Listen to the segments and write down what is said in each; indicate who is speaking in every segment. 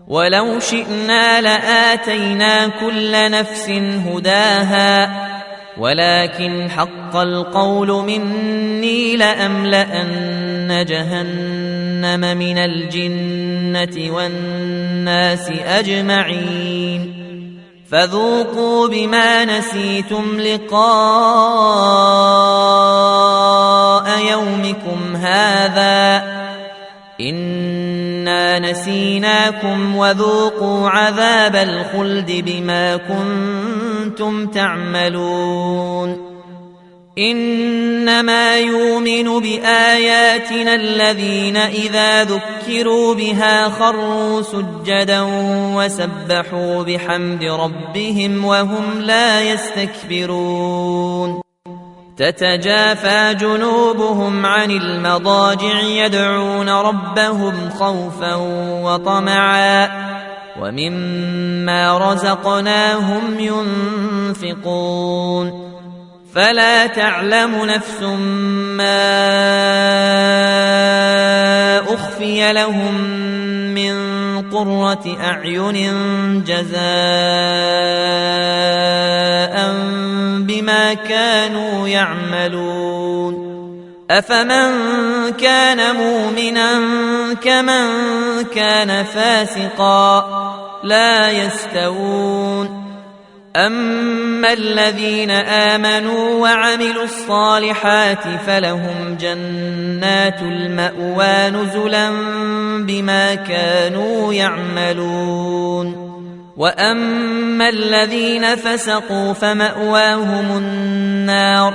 Speaker 1: ولو شئنا لآتينا كل نفس هداها ولكن حق القول مني لأملأن جهنم من الجنة والناس أجمعين فذوقوا بما نسيتم لقاء يومكم هذا إنا نسيناكم وذوقوا عذاب الخلد بما كنتم تعملون إنما يؤمن بآياتنا الذين إذا ذكروا بها خروا سجدا وسبحوا بحمد ربهم وهم لا يستكبرون تتجافى جنوبهم عن المضاجع يدعون ربهم خوفا وطمعا ومما رزقناهم ينفقون فلا تعلم نفس ما أخفي لهم من قرة أعين جزاء بما كانوا يعملون أفمن كان مؤمنا كمن كان فاسقا لا يستوون أما الذين آمنوا وعملوا الصالحات فلهم جنات المأوى نزلا بما كانوا يعملون وأما الذين فسقوا فمأواهم النار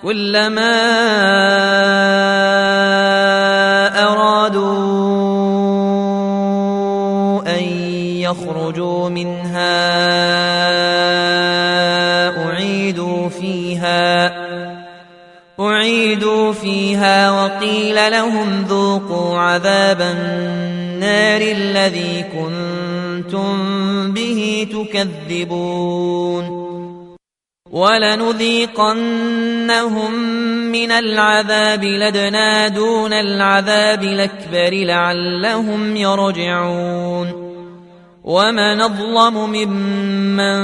Speaker 1: كلما أرادوا أن يخرجوا منها أعيدوا فيها وقيل لهم ذوقوا عذاب النار الذي كنتم به تكذبون ولنذيقنهم من العذاب لدنا دون العذاب الأكبر لعلهم يرجعون ومن أظلم ممن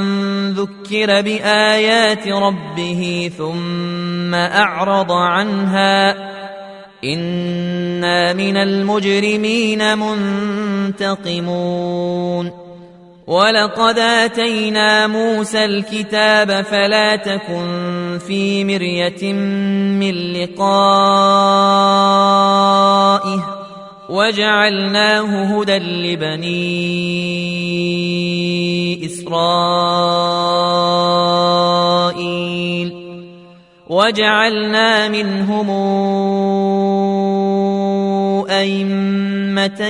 Speaker 1: ذكر بآيات ربه ثم أعرض عنها إنا من المجرمين منتقمون ولقد آتينا موسى الكتاب فلا تكن في مرية من لقائه وجعلناه هدى لبني إسرائيل وجعلنا منهم أئمة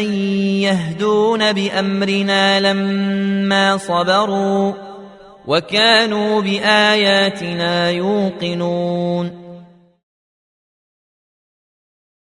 Speaker 1: يهدون بأمرنا لما صبروا وكانوا بآياتنا يوقنون